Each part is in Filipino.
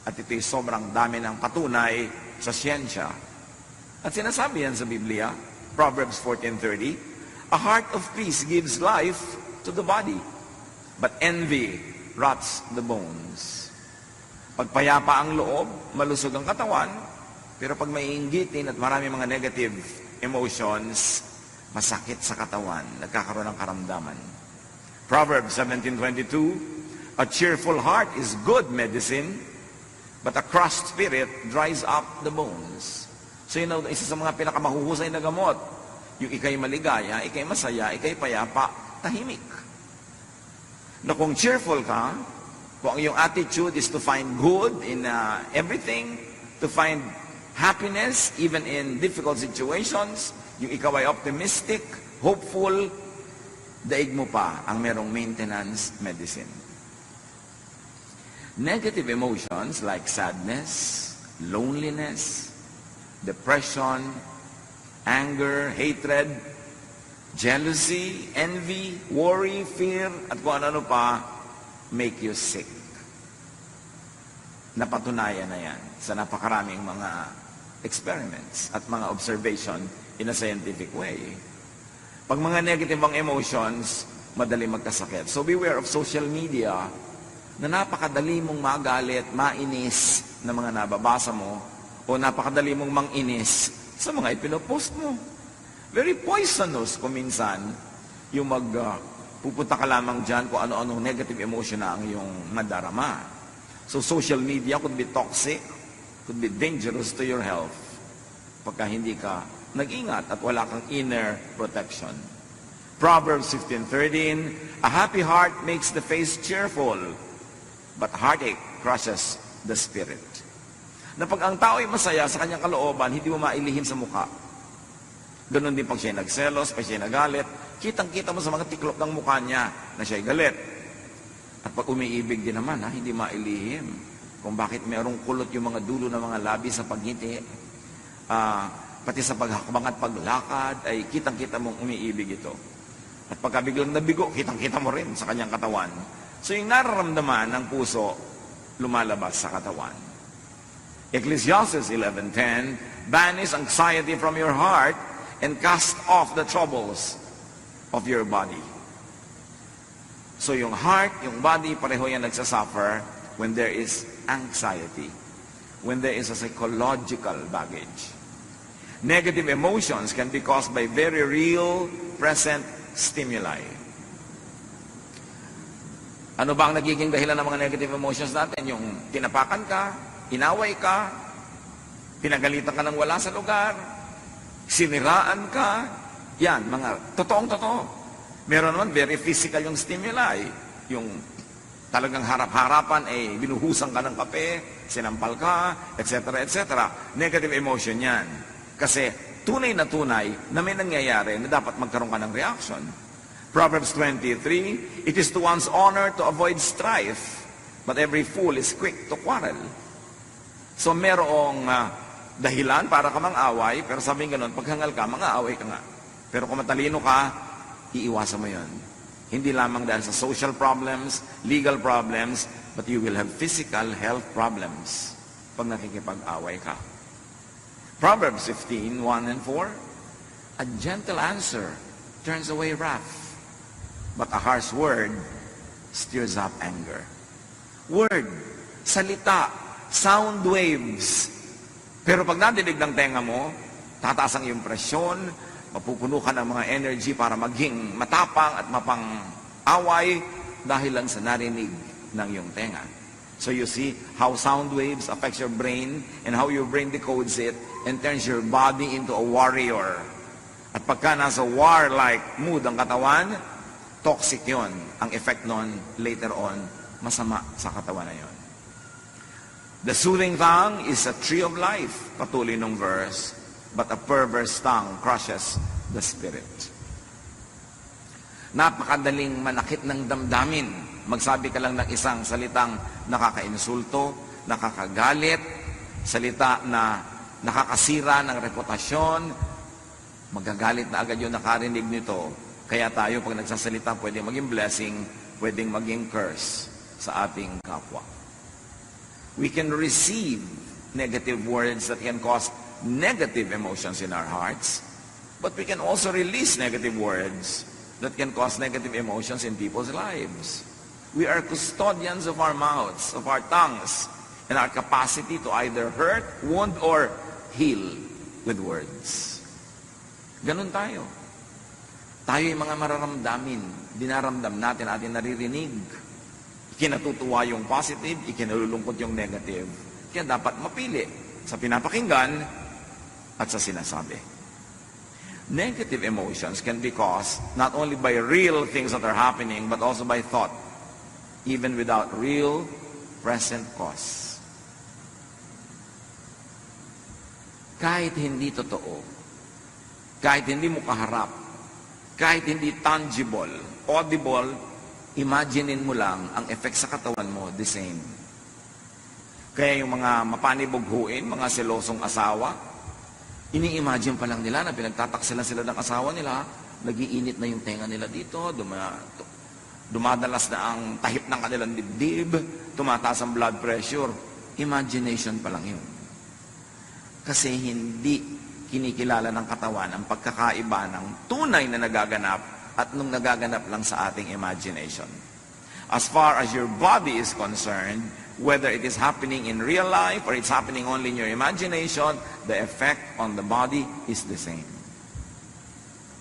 At ito'y sobrang dami ng patunay sa siyensya. At sinasabi yan sa Biblia, Proverbs 14:30, a heart of peace gives life to the body, but envy rots the bones. Pagpayapa ang loob, malusog ang katawan, pero pag may inggitin at marami mga negative emotions, masakit sa katawan, nagkakaroon ng karamdaman. Proverbs 17:22, a cheerful heart is good medicine, but a crushed spirit dries up the bones. So yun ang isa sa mga pinakamahuhusay na gamot. Yung ikay maligaya, ikay masaya, ikay payapa, tahimik. Na kung cheerful ka, kung ang iyong attitude is to find good in everything, to find happiness even in difficult situations, yung ikaw ay optimistic, hopeful, daig mo pa ang merong maintenance medicine. Negative emotions like sadness, loneliness, depression, anger, hatred, jealousy, envy, worry, fear, at kung ano pa, make you sick. Napatunayan na yan sa napakaraming mga experiments at mga observation in a scientific way. Pag mga negative ang emotions, madali magkasakit. So beware of social media na napakadali mong magalit, mainis na mga nababasa mo, o napakadali mong manginis sa mga ipinopost mo. Very poisonous kung minsan yung pupunta ka lamang dyan kung ano-anong negative emotion na ang iyong madarama. So social media could be toxic, could be dangerous to your health pagka hindi ka nag-ingat at wala kang inner protection. Proverbs 15:13, a happy heart makes the face cheerful, but heartache crushes the spirit. Na pag ang tao ay masaya sa kanyang kalooban, hindi mo mailihim sa mukha. Ganon din pag siya nagselos, pag siya nagalit, kitang-kita mo sa mga tiklop ng mukha niya na siya ay galit. At pag umiibig din naman, hindi mailihim kung bakit merong kulot yung mga dulo ng mga labi sa pagngiti. Pati sa paghakbang at paglakad, ay kitang-kita mong umiibig ito. At pagka biglang nabigo, kitang-kita mo rin sa kanyang katawan. So yung nararamdaman ng puso, lumalabas sa katawan. Ecclesiastes 11:10, banish anxiety from your heart and cast off the troubles of your body. So yung heart, yung body, pareho yan nagsasuffer when there is anxiety, when there is a psychological baggage. Negative emotions can be caused by very real, present stimuli. Ano ba ang nagiging dahilan ng mga negative emotions natin? Yung tinapakan ka, inaway ka, pinagalitan ka ng wala sa lugar, siniraan ka, yan, mga totoong-totoo. Meron naman, very physical yung stimuli. Yung talagang harap-harapan, binuhusan ka ng kape, sinampal ka, etc., etc. Negative emotion yan. Kasi tunay na may nangyayari na dapat magkaroon ka ng reaction. Proverbs 23, it is to one's honor to avoid strife, but every fool is quick to quarrel. So merong dahilan para ka mang-away, pero sabihin ganun, paghangal ka, mang-aaway ka nga. Pero kung matalino ka, iiwasan mo yon. Hindi lamang dahil sa social problems, legal problems, but you will have physical health problems pag nakikipag-away ka. Proverbs 15:1 and 4, a gentle answer turns away wrath, but a harsh word stirs up anger. Word, salita, sound waves. Pero pag nadinig ng tenga mo, tataas ang iyong presyon, mapupuno ka ng mga energy para maging matapang at mapang-away dahil lang sa narinig ng iyong tenga. So you see how sound waves affects your brain and how your brain decodes it and turns your body into a warrior. At pagka nasa war-like mood ang katawan, toxic yon. Ang effect nun, later on, masama sa katawan na yon. The soothing tongue is a tree of life, patuloy ng verse, but a perverse tongue crushes the spirit. Napakadaling manakit ng damdamin. Magsabi ka lang ng isang salitang nakakainsulto, nakakagalit, salita na nakakasira ng reputasyon, magagalit na agad yung nakarinig nito. Kaya tayo, pag nagsasalita, pwedeng maging blessing, pwedeng maging curse sa ating kapwa. We can receive negative words that can cause negative emotions in our hearts, but we can also release negative words that can cause negative emotions in people's lives. We are custodians of our mouths, of our tongues, and our capacity to either hurt, wound, or heal with words. Ganun tayo. Tayo yung mga mararamdamin, dinaramdam natin, atin naririnig. Ikinatutuwa yung positive, ikinalulungkot yung negative. Kaya dapat mapili sa pinapakinggan at sa sinasabi. Negative emotions can be caused not only by real things that are happening, but also by thought, even without real present cause. Kahit hindi totoo, kahit hindi mo kaharap, kahit hindi tangible, audible, imaginein mo lang ang effect sa katawan mo, the same. Kaya yung mga mapanibughuin, mga selosong asawa, ini-imagine pa lang nila na pinagtataksilan sila ng asawa nila, nagiinit na yung tenga nila dito, dumadalas na ang tahip ng kanilang dibdib, tumataas ang blood pressure. Imagination pa lang yun. Kasi hindi kinikilala ng katawan ang pagkakaiba ng tunay na nagaganap at nung nagaganap lang sa ating imagination. As far as your body is concerned, whether it is happening in real life or it's happening only in your imagination, the effect on the body is the same.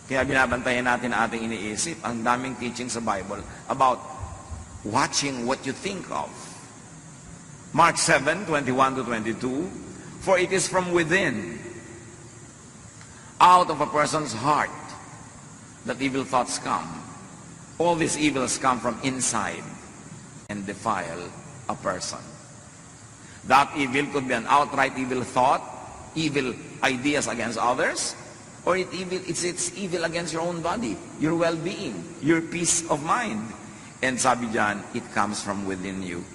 Kaya binabantayan natin ang ating iniisip. Ang daming teaching sa Bible about watching what you think of. Mark 7:21-22, for it is from within, out of a person's heart, that evil thoughts come. All these evils come from inside and defile a person. That evil could be an outright evil thought, evil ideas against others, or it's evil against your own body, your well-being, your peace of mind. And sabi diyan, it comes from within you.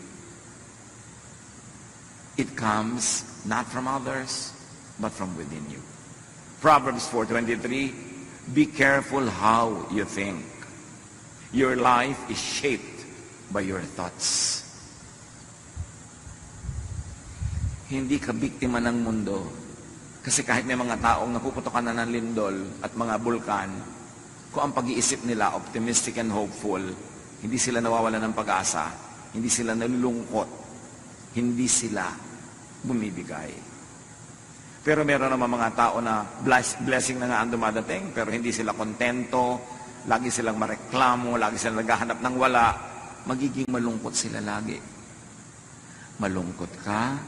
It comes not from others, but from within you. Proverbs 4:23, be careful how you think. Your life is shaped by your thoughts. Hindi ka biktima ng mundo. Kasi kahit may mga taong napuputokan na ng lindol at mga bulkan, kung ang pag-iisip nila optimistic and hopeful, hindi sila nawawala ng pag-asa, hindi sila nalulungkot, hindi sila bumibigay. Pero meron naman mga tao na blessing na nga ang dumadating, pero hindi sila kontento, lagi silang mareklamo, lagi silang naghahanap ng wala, magiging malungkot sila lagi. Malungkot ka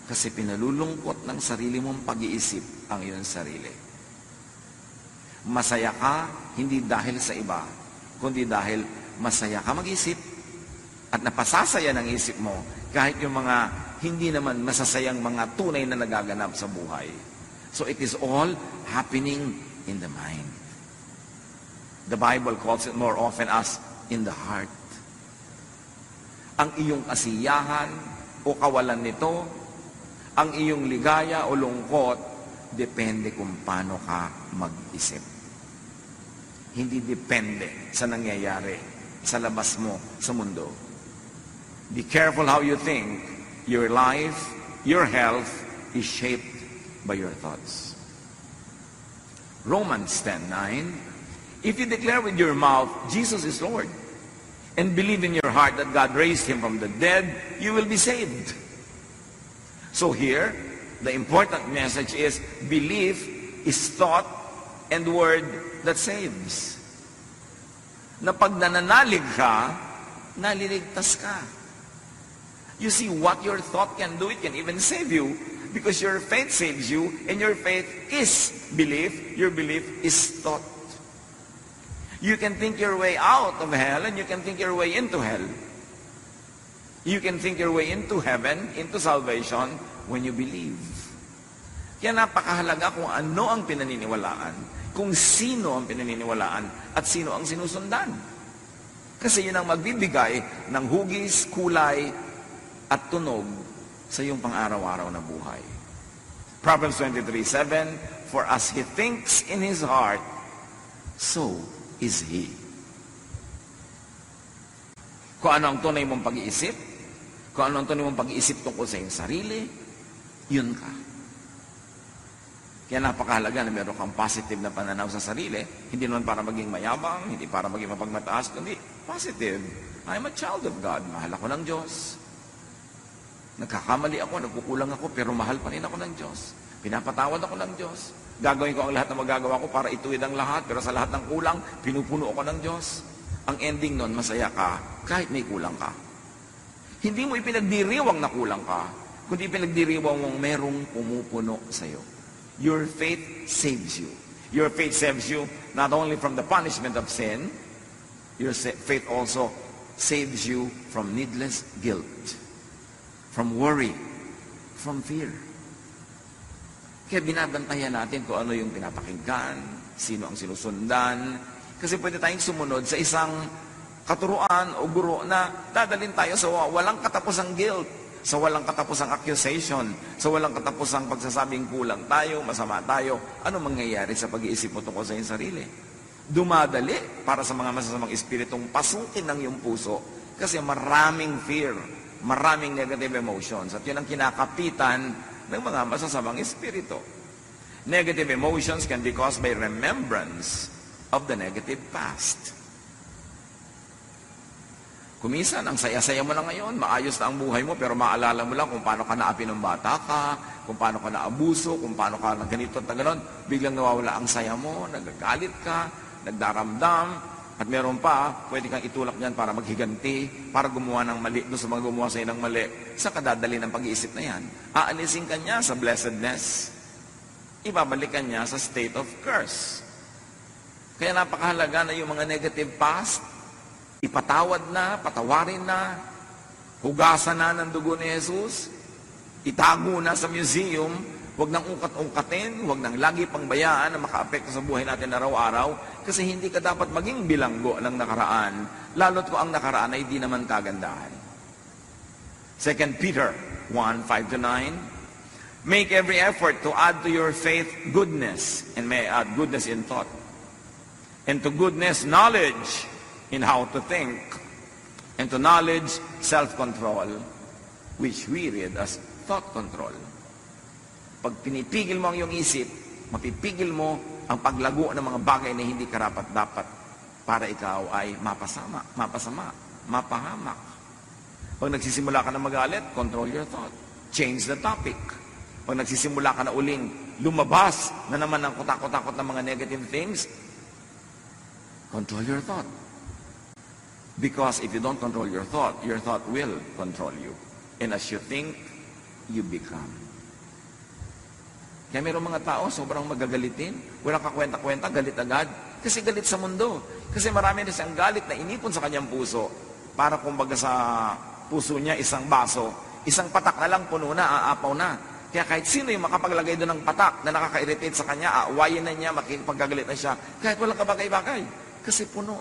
kasi pinalulungkot ng sarili mong pag-iisip ang iyong sarili. Masaya ka, hindi dahil sa iba, kundi dahil masaya ka mag-isip at napasasaya ng isip mo kahit yung mga hindi naman masasayang mga tunay na nagaganap sa buhay. So it is all happening in the mind. The Bible calls it more often as in the heart. Ang iyong kasiyahan o kawalan nito, ang iyong ligaya o lungkot, depende kung paano ka mag-isip. Hindi depende sa nangyayari sa labas mo sa mundo. Be careful how you think. Your life, your health is shaped by your thoughts. Romans 10:9, if you declare with your mouth, Jesus is Lord, and believe in your heart that God raised Him from the dead, you will be saved. So here, the important message is, belief is thought and word that saves. Na pag nananalig ka, naliligtas ka. You see, what your thought can do, it can even save you. Because your faith saves you, and your faith is belief. Your belief is thought. You can think your way out of hell, and you can think your way into hell. You can think your way into heaven, into salvation, when you believe. Kaya napakahalaga kung ano ang pinaniniwalaan, kung sino ang pinaniniwalaan, at sino ang sinusundan. Kasi yun ang magbibigay ng hugis, kulay, at tunog sa iyong pang-araw-araw na buhay. Proverbs 23:7, for as he thinks in his heart, so is he. Kung ano ang tunay mong pag-iisip, Kung ano ang tunay mong pag-iisip tungkol sa iyong sarili, yun ka. Kaya napakahalaga na meron kang positive na pananaw sa sarili. Hindi naman para maging mayabang, hindi para maging mapagmataas, kundi positive. I'm a child of God. Mahal ako ng Diyos. Nagkakamali ako, nagkukulang ako, pero mahal pa rin ako ng Diyos. Pinapatawad ako ng Diyos. Gagawin ko ang lahat na magagawa ko para ituwid ang lahat, pero sa lahat ng kulang, pinupuno ako ng Diyos. Ang ending nun, masaya ka, kahit may kulang ka. Hindi mo ipinagdiriwang na kulang ka, kundi ipinagdiriwang mong merong pumupuno sa'yo. Your faith saves you. Your faith saves you not only from the punishment of sin, your faith also saves you from needless guilt, from worry, from fear. Kaya binabantayan natin kung ano yung pinapakinggan, sino ang sinusundan. Kasi pwede tayong sumunod sa isang katuruan o guro na dadalhin tayo sa walang katapusang guilt, sa walang katapusang accusation, sa walang katapusang pagsasabing kulang tayo, masama tayo. Ano mangyayari sa pag-iisip mo tungkol sa iyong sarili? Dumadali para sa mga masasamang espiritong pasukin ng iyong puso. Kasi maraming fear, maraming negative emotions. At yun ang kinakapitan ng mga masasamang espiritu. Negative emotions can be caused by remembrance of the negative past. Kuminsan, ang saya-saya mo na ngayon, maayos na ang buhay mo, pero maalala mo lang kung paano ka naapi ng bata ka, kung paano ka naabuso, kung paano ka na ganito at ganon, biglang nawawala ang saya mo, nagagalit ka, nagdaramdam, at meron pa, pwede kang itulak niyan para maghiganti, para gumawa ng mali, doon sa mga gumawa sa'yo ng mali, sa kadadali ng pag-iisip na yan. Aalisin ka niya sa blessedness, ibabalik ka niya sa state of curse. Kaya napakahalaga na yung mga negative past, ipatawad na, patawarin na, hugasan na ng dugo ni Jesus, itago na sa museum, huwag nang ungkat-ungkatin, huwag nang lagi pang bayaan na maka-apekto sa buhay natin araw-araw, kasi hindi ka dapat maging bilanggo ng nakaraan, lalo't kung ang nakaraan ay di naman kagandahan. 2 Peter 1:5-9, make every effort to add to your faith goodness, and may add goodness in thought, and to goodness knowledge in how to think, and to knowledge self-control, which we read as thought control. Pag pinipigil mo ang iyong isip, mapipigil mo ang paglago ng mga bagay na hindi karapat-dapat para ikaw ay mapasama, mapahamak. Pag nagsisimula ka na magalit, control your thought. Change the topic. Pag nagsisimula ka na uling lumabas na naman ng kutakot-takot ng mga negative things, control your thought. Because if you don't control your thought will control you. And as you think, you become. Kaya mayroong mga tao, sobrang magagalitin. Wala ka kwenta-kwenta, galit agad. Kasi galit sa mundo. Kasi marami na siyang galit na inipon sa kanyang puso. Para kumbaga sa puso niya, isang baso. Isang patak na lang, puno na, aapaw na. Kaya kahit sino yung makapaglagay doon ng patak na nakaka-irritate sa kanya, aawayin na niya, makikipagagalit na siya. Kahit walang kabagay-bagay. Kasi puno.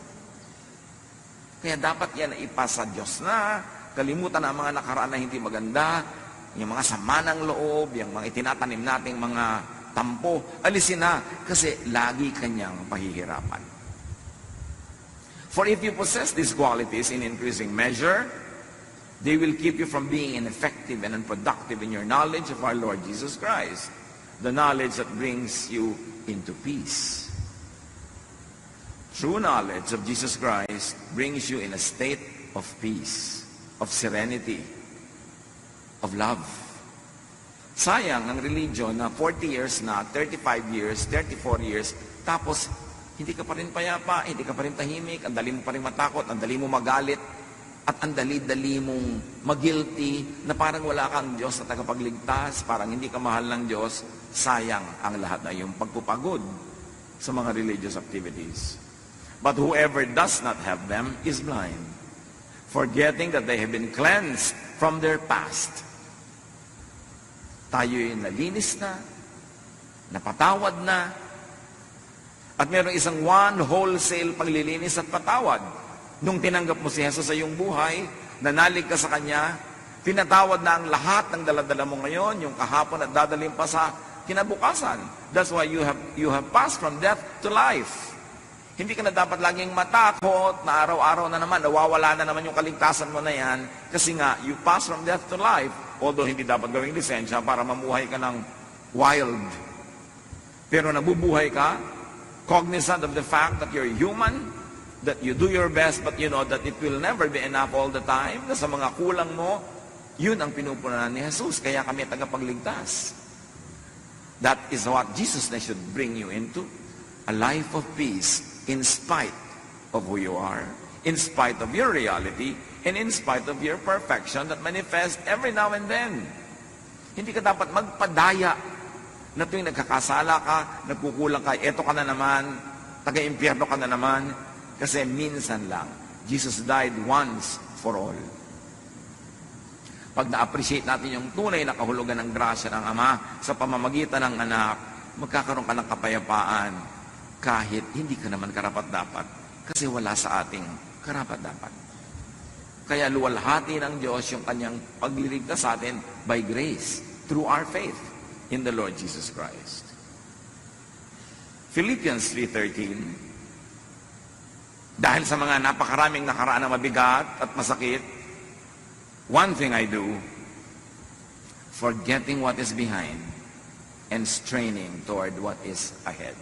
Kaya dapat yan ipasa Diyos na. Kalimutan ang mga nakaraan na hindi maganda. Yung mga sama ng loob, yung mga itinatanim nating mga tampo, alisin na kasi lagi kanyang pahihirapan. For if you possess these qualities in increasing measure, they will keep you from being ineffective and unproductive in your knowledge of our Lord Jesus Christ, the knowledge that brings you into peace. True knowledge of Jesus Christ brings you in a state of peace, of serenity, of love. Sayang ang religion na 40 years na, 35 years, 34 years, tapos hindi ka pa rin payapa, hindi ka pa rin tahimik, ang dali mo pa rin matakot, ang dali mo magalit, at ang dali-dali mong mag-guilty na parang wala kang Diyos na tagapagligtas, parang hindi ka mahal ng Diyos. Sayang ang lahat na yung pagpupagod sa mga religious activities. But whoever does not have them is blind, forgetting that they have been cleansed from their past. Tayo'y nalinis na, napatawad na, at mayroong isang one wholesale paglilinis at patawad. Nung tinanggap mo si Jesus sa iyong buhay, nanalig ka sa Kanya, pinatawad na ang lahat ng daladala mo ngayon, yung kahapon at dadalhin pa sa kinabukasan. That's why you have passed from death to life. Hindi ka na dapat laging matakot na araw-araw na naman, nawawala na naman yung kaligtasan mo na yan. Kasi nga, you pass from death to life. Although hindi dapat gawing lisensya para mamuhay ka ng wild. Pero nabubuhay ka, cognizant of the fact that you're human, that you do your best, but you know that it will never be enough all the time, na sa mga kulang mo, yun ang pinupunan ni Jesus. Kaya kami tagapagligtas. That is what Jesus na should bring you into. A life of peace in spite of who you are, in spite of your reality, and in spite of your perfection that manifests every now and then. Hindi ka dapat magpadaya na tuwing nagkakasala ka, nagkukulang ka, eto ka na naman, taga-impyerno ka na naman, kasi minsan lang. Jesus died once for all. Pag na-appreciate natin yung tunay na kahulugan ng grasya ng Ama sa pamamagitan ng anak, magkakaroon ka ng kapayapaan kahit hindi ka naman karapat-dapat kasi wala sa ating karapat-dapat. Kaya luwalhati ng Diyos yung kanyang pagliligtas sa atin by grace through our faith in the Lord Jesus Christ. Philippians 3:13, dahil sa mga napakaraming nakaraan na mabigat at masakit, one thing I do, forgetting what is behind and straining toward what is ahead.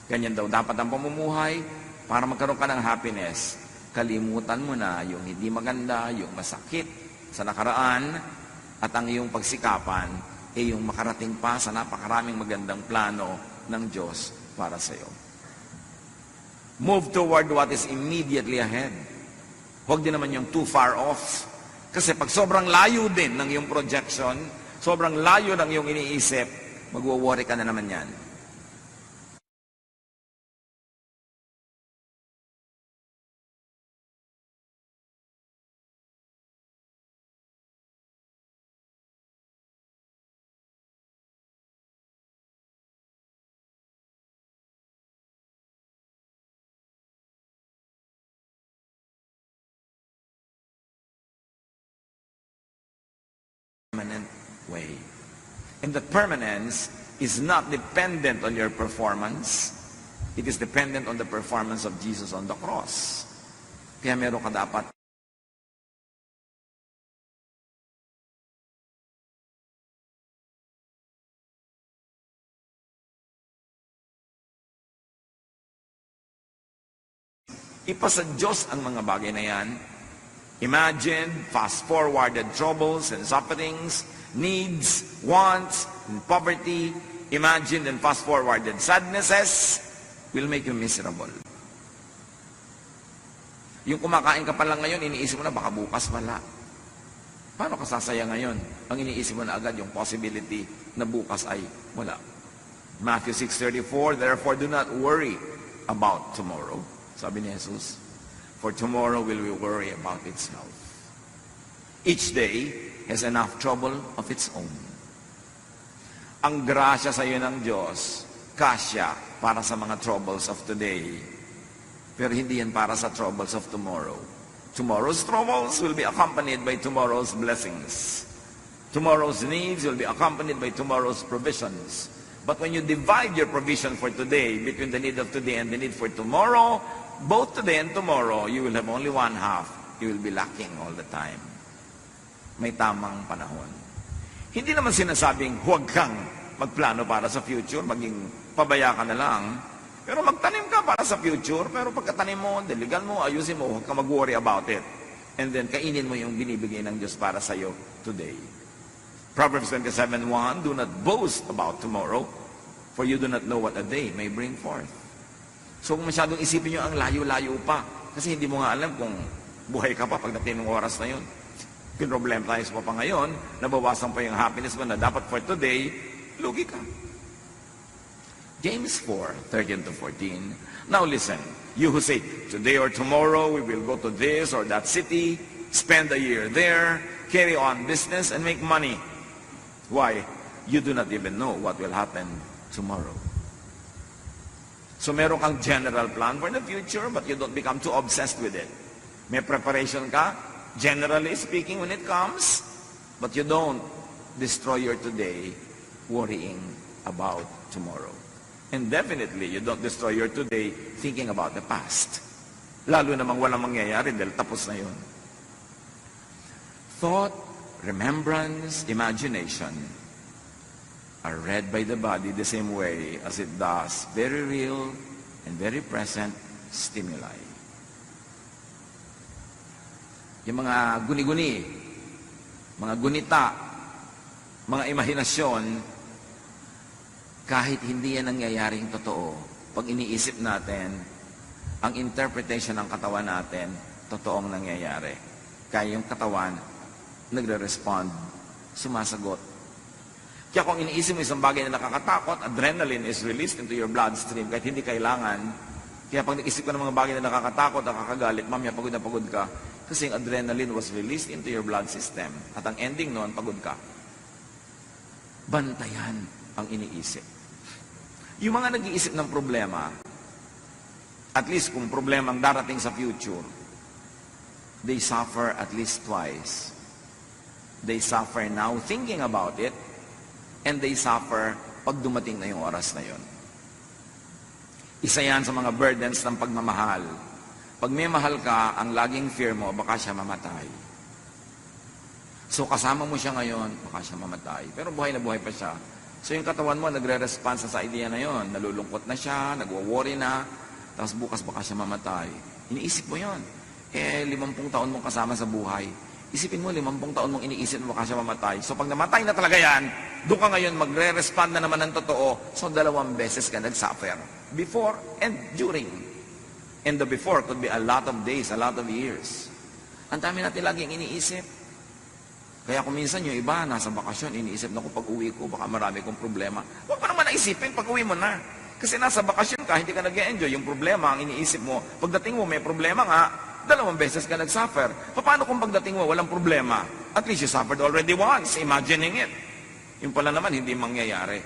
Ganyan daw dapat ang pamumuhay para magkaroon ka ng happiness. Kalimutan mo na yung hindi maganda, yung masakit sa nakaraan, at ang iyong pagsikapan ay yung makarating pa sa napakaraming magandang plano ng Diyos para sa iyo. Move toward what is immediately ahead. Huwag din naman yung too far off. Kasi pag sobrang layo din ng iyong projection, sobrang layo ng iyong iniisip, magwo-worry ka na naman yan. Permanent way. And that permanence is not dependent on your performance. It is dependent on the performance of Jesus on the cross. Kaya meron ka dapat ipasa Diyos ang mga bagay na yan. Imagine fast-forwarded troubles and sufferings, needs, wants, and poverty. Imagine and fast-forwarded sadnesses will make you miserable. Yung kumakain ka pa lang ngayon, iniisip mo na baka bukas wala. Paano ka sasaya ngayon? Ang iniisip mo na agad yung possibility na bukas ay wala. Matthew 6:34, therefore do not worry about tomorrow. Sabi ni Jesus, for tomorrow will we worry about itself. Each day has enough trouble of its own. Ang grasya sa iyo ng Diyos, kasya para sa mga troubles of today. Pero hindi yan para sa troubles of tomorrow. Tomorrow's troubles will be accompanied by tomorrow's blessings. Tomorrow's needs will be accompanied by tomorrow's provisions. But when you divide your provision for today between the need of today and the need for tomorrow, both today and tomorrow, you will have only one half. You will be lacking all the time. May tamang panahon. Hindi naman sinasabing huwag kang magplano para sa future, maging pabaya ka na lang. Pero magtanim ka para sa future, pero pagkatanim mo, diligan mo, ayusin mo, huwag ka mag-worry about it. And then, kainin mo yung binibigay ng Diyos para sa iyo today. Proverbs 27:1, do not boast about tomorrow, for you do not know what a day may bring forth. So kung masyadong isipin nyo ang layo-layo pa, kasi hindi mo nga alam kung buhay ka pa pagdating ng oras na yun. Pinroblem tayo pa ngayon, nabawasan pa yung happiness mo na dapat for today, lugi ka. James 4:13-14. Now listen, you who say, today or tomorrow we will go to this or that city, spend a year there, carry on business and make money. Why? You do not even know what will happen tomorrow. So meron kang general plan for the future, but you don't become too obsessed with it. May preparation ka, generally speaking, when it comes, but you don't destroy your today worrying about tomorrow. And definitely, you don't destroy your today thinking about the past. Lalo namang walang mangyayari dahil tapos na yun. Thought, remembrance, imagination are read by the body the same way as it does very real and very present stimuli. Yung mga guni-guni, mga gunita, mga imahinasyon, kahit hindi yan nangyayaring totoo, pag iniisip natin, ang interpretation ng katawan natin, totoong nangyayari. Kaya yung katawan, nagre-respond, sumasagot. Kaya kung iniisip mo isang bagay na nakakatakot, adrenaline is released into your bloodstream kahit hindi kailangan. Kaya pag nag-isip ka ng mga bagay na nakakatakot, nakakagalit, mamaya pagod na pagod ka, kasi yung adrenaline was released into your blood system. At ang ending noon, pagod ka. Bantayan ang iniisip. Yung mga nag-iisip ng problema, at least kung problema ang darating sa future, they suffer at least twice. They suffer now thinking about it, and they suffer pag dumating na yung oras na yun. Isa yan sa mga burdens ng pagmamahal. Pag may mahal ka, ang laging fear mo, baka siya mamatay. So kasama mo siya ngayon, baka siya mamatay. Pero buhay na buhay pa siya. So yung katawan mo, nagre-response sa idea na yon. Nalulungkot na siya, nagwo-worry na, tapos bukas baka siya mamatay. Iniisip mo yon. 50 taon mong kasama sa buhay. Isipin mo, 50 taon mong iniisip mo baka siya mamatay. So pag namatay na talaga yan, doon ka ngayon magre-respond na naman ng totoo. So 2 beses ka nag-suffer. Before and during. And the before could be a lot of days, a lot of years. Ang dami natin laging iniisip. Kaya kung minsan yung iba, nasa bakasyon, iniisip na ko pag uwi ko, baka marami kong problema. Huwag pa naman naisipin pag uwi mo na. Kasi nasa bakasyon ka, hindi ka nag-enjoy. Yung problema, ang iniisip mo, pagdating mo may problema nga, 2 beses ka nag-suffer. Paano kung pagdating mo walang problema? At least you suffered already once, imagining it. Yung pala naman, hindi mangyayari.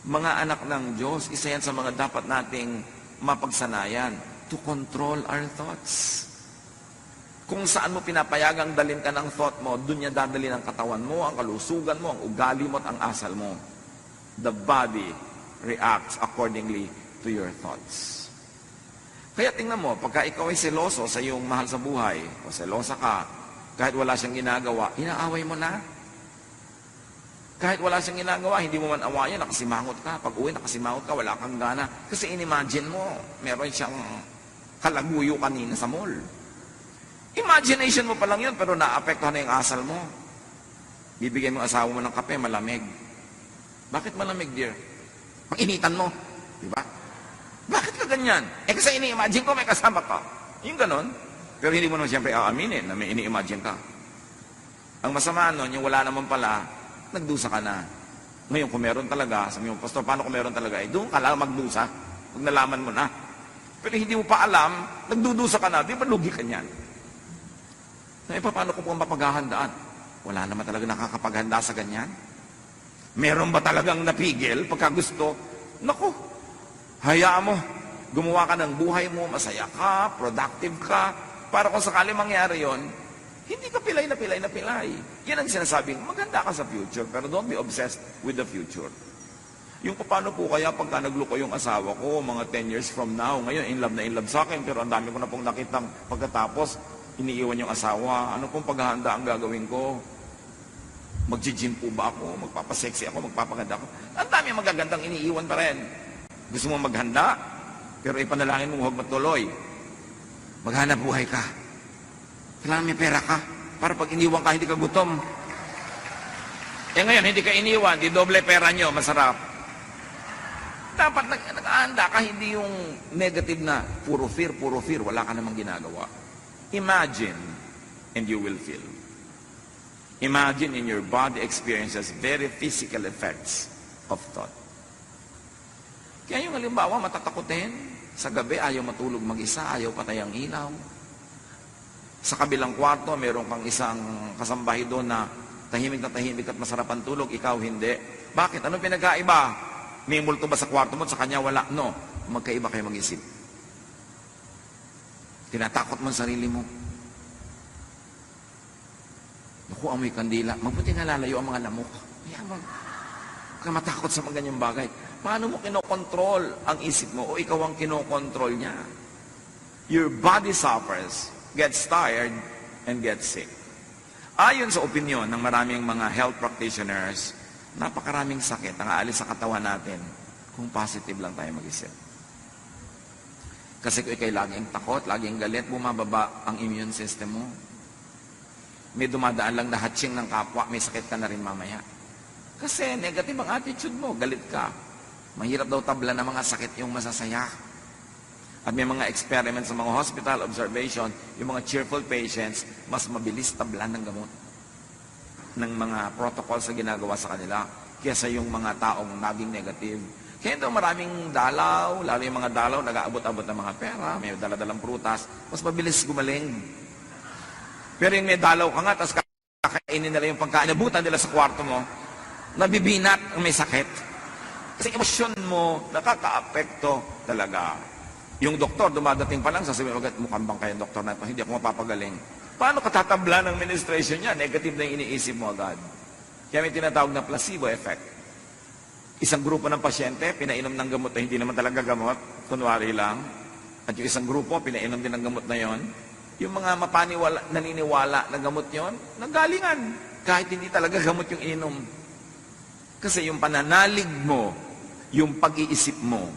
Mga anak ng Diyos, isa yan sa mga dapat nating mapagsanayan to control our thoughts. Kung saan mo pinapayagang dalhin ka ng thought mo, doon niya dadalhin ang katawan mo, ang kalusugan mo, ang ugali mo at ang asal mo. The body reacts accordingly to your thoughts. Kaya tingnan mo, pagka ikaw ay seloso sa iyong mahal sa buhay, o selosa ka, kahit wala siyang ginagawa, inaaway mo na. Kahit wala siyang ginagawa, hindi mo man awayan, nakasimangot ka. Pag uwi, nakasimangot ka, wala kang gana. Kasi inimagine mo, meron siyang kalaguyo kanina sa mall. Imagination mo pa lang yun, pero naapektuhan na yung asal mo. Bibigyan mo asawa mo ng kape, malamig. Bakit malamig, dear? Pag-initan mo. Diba? Bakit ka ganyan? Kasi ini-imagine ko may kasama ka. Yung ganon. Pero hindi mo naman siyempre aaminin na may ini-imagine ka. Ang masama nun, yung wala naman pala, nagdusa ka na. Ngayon, kung meron talaga, sabi mo, Pastor, paano kung meron talaga? Doon ka lang magdusa. Pag nalaman mo na. Pero hindi mo pa alam, nagdudusa ka na, di ba lugi ka niyan? Paano ko po mapaghahandaan? Wala naman talaga nakakapaghanda sa ganyan. Meron ba talagang napigil pagka gusto? Naku, hayaan mo. Gumawa ka ng buhay mo, masaya ka, productive ka, para kung sakali mangyari yon, hindi ka pilay na pilay na pilay. Yan ang sinasabing, maganda ka sa future, pero don't be obsessed with the future. Yung paano po kaya pagka nagluko yung asawa ko, mga 10 years from now, ngayon in love sa akin, pero ang dami ko na pong nakitang pagkatapos, iniiwan yung asawa, ano pong paghahanda ang gagawin ko? Mag-gym po ba ako? Magpapasexy ako? Magpapaganda ako? Ang dami magagandang iniiwan pa rin. Gusto mo maghanda? Pero ipanalangin mo huwag matuloy. Maghanap buhay ka. Kailangan may pera ka. Para pag iniwan ka, hindi ka gutom. Ngayon, hindi ka iniwan, di doble pera nyo, masarap. Dapat nag-ahanda ka, hindi yung negative na puro fear, wala ka namang ginagawa. Imagine, and you will feel. Imagine in your body experiences very physical effects of thought. Kaya yung halimbawa, matatakutin. Sa gabi, ayaw matulog mag-isa, ayaw patay ang ilaw. Sa kabilang kwarto, meron kang isang kasambahay doon na tahimik at masarap ang tulog, ikaw hindi. Bakit? Anong pinagkaiba? May multo ba sa kwarto mo at sa kanya wala? No. Magkaiba kayo mag-isip. Tinatakot mo ang sarili mo. Naku, amoy kandila. Mabuti nga lalayo ang mga lamok. Huwag ka matakot sa mga ganyang bagay. Paano mo kinokontrol ang isip mo o ikaw ang kinokontrol niya? Your body suffers, gets tired, and gets sick. Ayon sa opinion ng maraming mga health practitioners, napakaraming sakit ang aalis sa katawan natin kung positive lang tayo mag-isip. Kasi kung ikay laging takot, laging galit, bumababa ang immune system mo. May dumadaan lang na hatching ng kapwa, may sakit ka na rin mamaya. Kasi negative ang attitude mo, galit ka. Mahirap daw tabla ng mga sakit yung masasaya. At may mga experiments sa mga hospital observation, yung mga cheerful patients, mas mabilis tablan ng gamot ng mga protocols na ginagawa sa kanila kaysa yung mga taong naging negative. Kaya daw maraming dalaw, lalo yung mga dalaw, nag-aabot-abot ng mga pera, may daladalang prutas, mas mabilis gumaling. Pero yung may dalaw ka nga, tapos kakainin nila yung pagkain, nabutan nila sa kwarto mo, nabibinat ang may sakit. Kasi emosyon mo, nakaka-apekto talaga. Yung doktor, dumadating pa lang, sasabihin, mukhang bang kayo doktor na ito, hindi ako mapapagaling. Paano katatabla ng administration niya? Negative na yung iniisip mo agad. Kaya may tinatawag na placebo effect. Isang grupo ng pasyente, pinainom ng gamot na hindi naman talaga gamot, kunwari lang. At yung isang grupo, pinainom din ng gamot na yon. Yung mga naniniwala na gamot yon, nanggalingan. Kahit hindi talaga gamot yung ininom. Kasi yung pananalig mo, yung pag-iisip mo,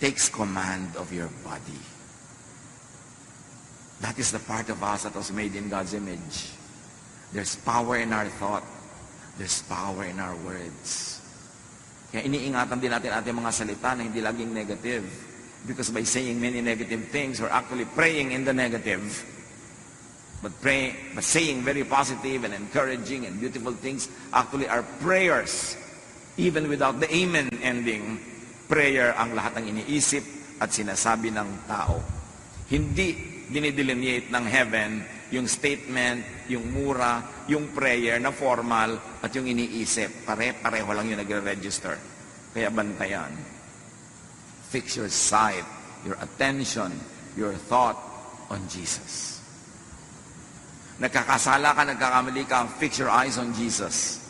takes command of your body. That is the part of us that was made in God's image. There's power in our thought. There's power in our words. Kaya iniingatan din natin ating mga salita na hindi laging negative. Because by saying many negative things, we're actually praying in the negative. But saying very positive and encouraging and beautiful things actually are prayers. Even without the amen ending, prayer ang lahat ng iniisip at sinasabi ng tao. Hindi dinidelineate ng heaven yung statement, yung mura, yung prayer na formal at yung iniisip. Pare-pareho lang yung nagre-register. Kaya bantayan. Fix your sight, your attention, your thought on Jesus. Nagkakasala ka, nagkakamali ka, fix your eyes on Jesus.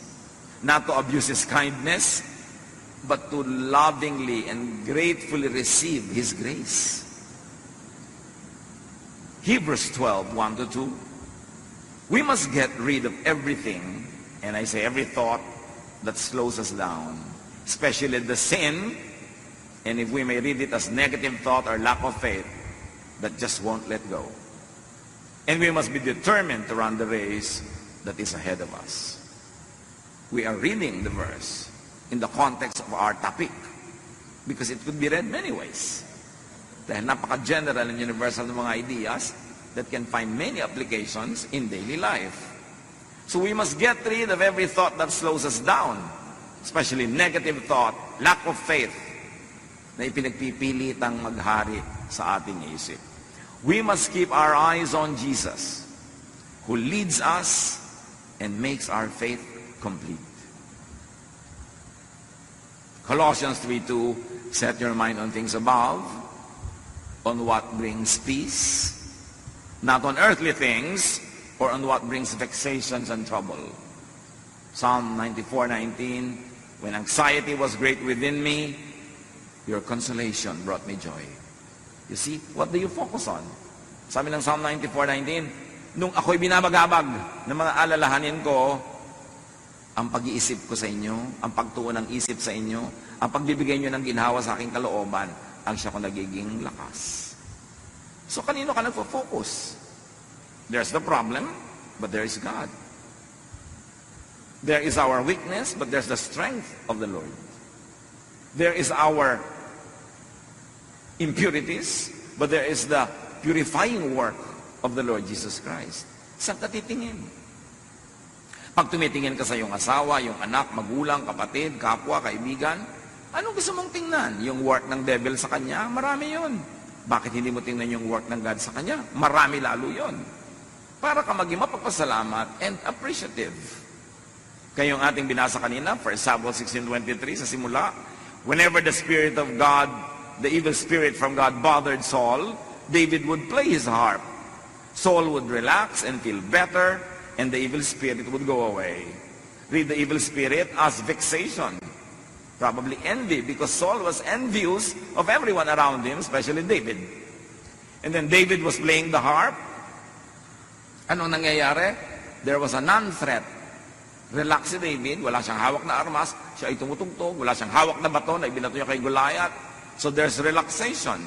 Not to abuse His kindness, but to lovingly and gratefully receive His grace. Hebrews 12, 1-2. We must get rid of everything, and I say every thought that slows us down, especially the sin, and if we may read it as negative thought or lack of faith, that just won't let go. And we must be determined to run the race that is ahead of us. We are reading the verse in the context of our topic, because it could be read many ways. Dahil napaka-general and universal ng mga ideas that can find many applications in daily life. So we must get rid of every thought that slows us down, especially negative thought, lack of faith, na ipinagpipilitang maghari sa ating isip. We must keep our eyes on Jesus, who leads us and makes our faith complete. Colossians 3:2, set your mind on things above, on what brings peace, not on earthly things, or on what brings vexations and trouble. Psalm 94:19, when anxiety was great within me, your consolation brought me joy. You see, what do you focus on? Sabi ng Psalm 94:19, nung ako'y binabagabag ng mga alalahanin ko, ang pag-iisip ko sa inyo, ang pagtuon ng isip sa inyo, ang pagbibigay nyo ng ginhawa sa aking kalooban, ang siya ko nagiging lakas. So kanino ka nagpo-focus? There's the problem, but there is God. There is our weakness, but there's the strength of the Lord. There is our impurities, but there is the purifying work of the Lord Jesus Christ. Saan ka titingin? Pag tumitingin ka sa iyong asawa, yung anak, magulang, kapatid, kapwa, kaibigan, anong gusto mong tingnan? Yung work ng devil sa kanya? Marami yun. Bakit hindi mo tingnan yung work ng God sa kanya? Marami lalo yun. Para ka maging mapagpasalamat and appreciative. Kayong ating binasa kanina, 1 Samuel 16:23 sa simula, whenever the Spirit of God, the evil spirit from God bothered Saul, David would play his harp. Saul would relax and feel better, and the evil spirit would go away. read the evil spirit as vexation. Probably envy, because Saul was envious of everyone around him, especially David. And then David was playing the harp. Anong nangyayari? There was a non-threat. Relax si David, wala siyang hawak na armas, siya ay tumutugtog, wala siyang hawak na bato na ibinato niya kay Goliath. So there's relaxation.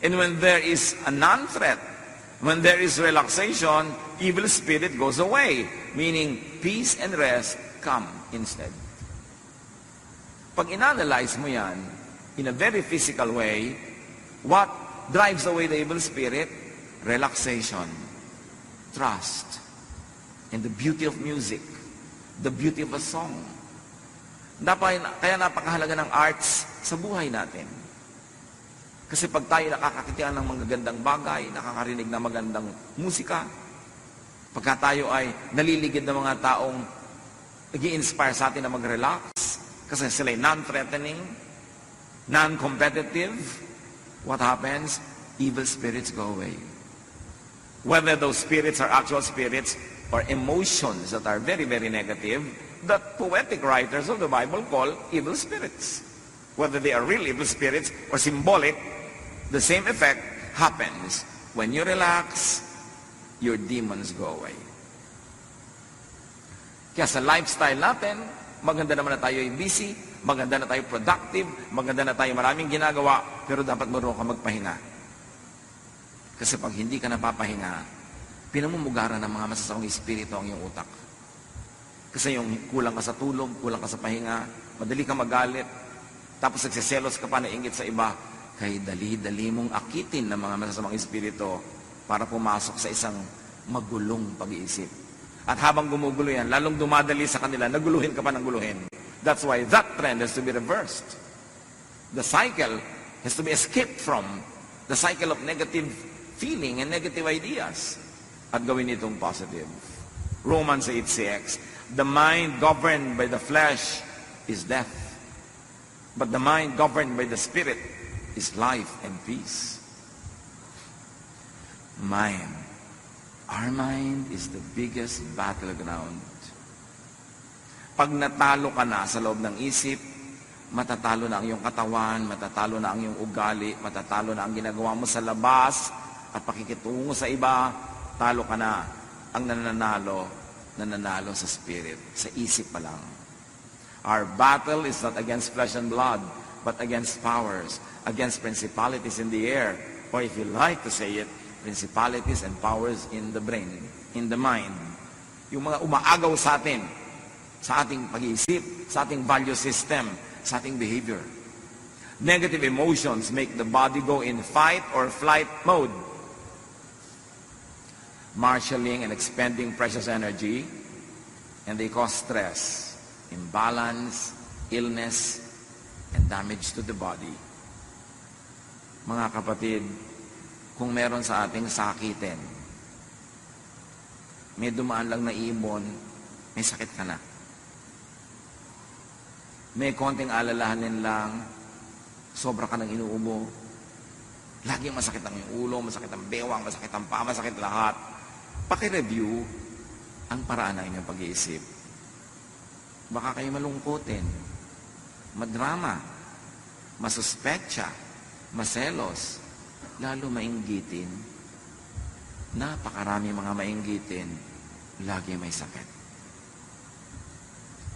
And when there is a non-threat, when there is relaxation, evil spirit goes away, meaning peace and rest come instead. Pag inanalyze mo yan, in a very physical way, what drives away the evil spirit? Relaxation, trust, and the beauty of music, the beauty of a song. Kaya napakahalaga ng arts sa buhay natin. Kasi pag tayo nakakakitian ng magagandang bagay, nakakarinig ng magandang musika, pagka tayo ay naliligid ng mga taong nag-i-inspire sa atin na mag-relax, kasi sila ay non-threatening, non-competitive, what happens? Evil spirits go away. Whether those spirits are actual spirits or emotions that are very, very negative, that poetic writers of the Bible call evil spirits. Whether they are real evil spirits or symbolic, the same effect happens. When you relax, your demons go away. Kaya sa lifestyle natin, maganda naman na tayo ay busy, maganda na tayo productive, maganda na tayo maraming ginagawa, pero dapat marunong ka magpahinga. Kasi pag hindi ka napapahinga, pinamumugaran ng mga masasawang espiritu ang iyong utak. Kasi yung kulang ka sa tulog, kulang ka sa pahinga, madali ka magalit, tapos nagsiselos ka pa, nainggit sa iba, kay dali-dali mong akitin ng mga masasamang espiritu para pumasok sa isang magulong pag-iisip. At habang gumugulo yan, lalong dumadali sa kanila, naguluhin ka pa ng guluhin. That's why that trend has to be reversed. The cycle has to be escaped from, the cycle of negative feeling and negative ideas, at gawin itong positive. Romans 8:6, the mind governed by the flesh is death, but the mind governed by the Spirit is life and peace. Mind. Our mind is the biggest battleground. Pag natalo ka na sa loob ng isip, matatalo na ang iyong katawan, matatalo na ang iyong ugali, matatalo na ang ginagawa mo sa labas, at pakikitungo sa iba, talo ka na. Ang nananalo sa spirit, sa isip pa lang. Our battle is not against flesh and blood, but against powers, against principalities in the air, or if you like to say it, principalities and powers in the brain, in the mind. Yung mga umaagaw sa atin, sa ating pag-iisip, sa ating value system, sa ating behavior. Negative emotions make the body go in fight or flight mode, marshalling and expending precious energy, and they cause stress, imbalance, illness, and damage to the body. Mga kapatid, kung meron sa ating sakitin, may dumaan lang na ibon, may sakit ka na. May konting alalahanin lang, sobra ka ng inuubo, laging masakit ang ulo, masakit ang bewang, masakit ang paa, masakit lahat. Paki-review ang paraan ng inyong pag-iisip. Baka kayo malungkutin, madrama, masuspetsa, maselos, lalo mainggitin. Napakarami mga mainggitin, lagi may sakit.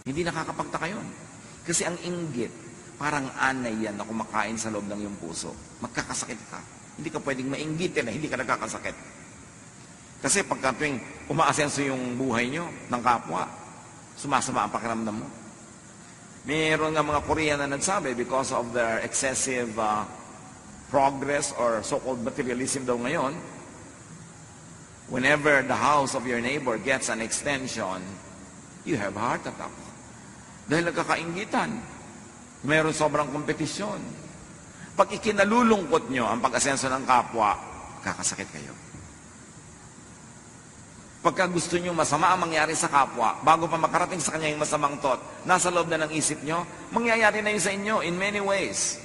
Hindi nakakapagtaka yun. Kasi ang inggit, parang anay yan na kumakain sa loob ng iyong puso. Magkakasakit ka. Hindi ka pwedeng mainggitin na hindi ka nagkakasakit. Kasi pagka tuwing umaasenso yung buhay nyo ng kapwa, sumasama ang pakiramdam mo. Mayroon nga mga Korean na nagsabi, because of their excessive progress or so-called materialism daw ngayon, whenever the house of your neighbor gets an extension, you have a heart attack. Dahil nagkakainggitan. Mayroon sobrang kompetisyon. Pag ikinalulungkot nyo ang pag-asenso ng kapwa, kakasakit kayo. Pagka gusto nyo masama ang mangyari sa kapwa, bago pa makarating sa kanya yung masamang thought, nasa loob na ng isip nyo, mangyayari na yun sa inyo in many ways.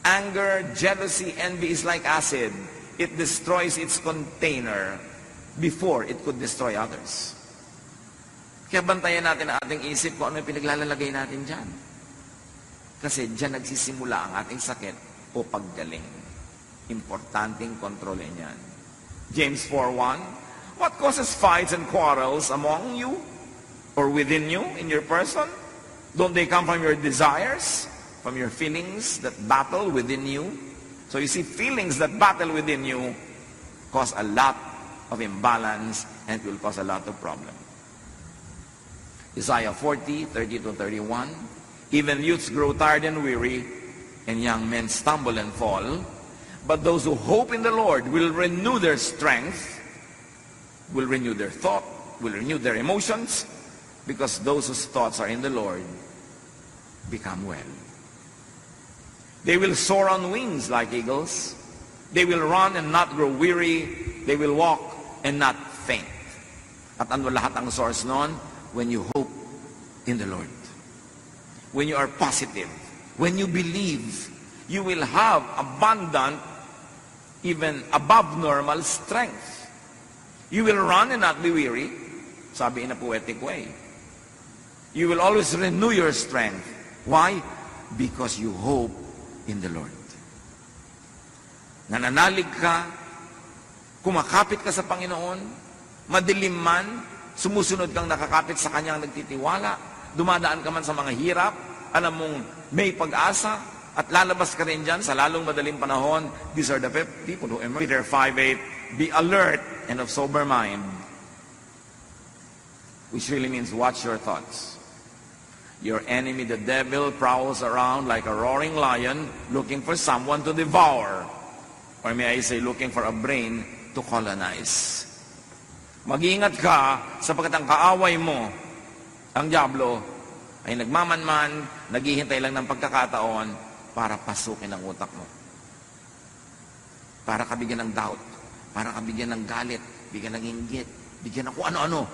Anger, jealousy, envy is like acid. It destroys its container before it could destroy others. Kaya bantayan natin ang ating isip kung ano yung pinaglalagay natin dyan. Kasi dyan nagsisimula ang ating sakit o paggaling. Importanteng kontrolin yan. James 4:1, what causes fights and quarrels among you or within you in your person? Don't they come from your desires, from your feelings that battle within you? So you see, feelings that battle within you cause a lot of imbalance and will cause a lot of problem. Isaiah 40:30-31, even youths grow tired and weary, and young men stumble and fall. But those who hope in the Lord will renew their strength, will renew their thought, will renew their emotions, because those whose thoughts are in the Lord become well. They will soar on wings like eagles. They will run and not grow weary. They will walk and not faint. At ano lahat ang source nun? When you hope in the Lord. When you are positive. When you believe, you will have abundant, even above normal strength. You will run and not be weary. Sabi in a poetic way. You will always renew your strength. Why? Because you hope in the Lord. Nananalig ka, kumakapit ka sa Panginoon, madilim man, sumusunod kang nakakapit sa Kanyang nagtitiwala, dumadaan ka man sa mga hirap, alam mong may pag-asa, at lalabas ka rin dyan sa lalong madaling panahon. These are the people who emerge. Peter 5:8, be alert and of sober mind, which really means watch your thoughts. Your enemy, the devil, prowls around like a roaring lion looking for someone to devour. Or may I say, looking for a brain to colonize. Mag-iingat ka sapagkat ang kaaway mo, ang diablo, ay nagmamanman, naghihintay lang ng pagkakataon para pasukin ang utak mo. Para ka bigyan ng doubt, para ka bigyan ng galit, bigyan ng inggit, bigyan ng kung ano-ano,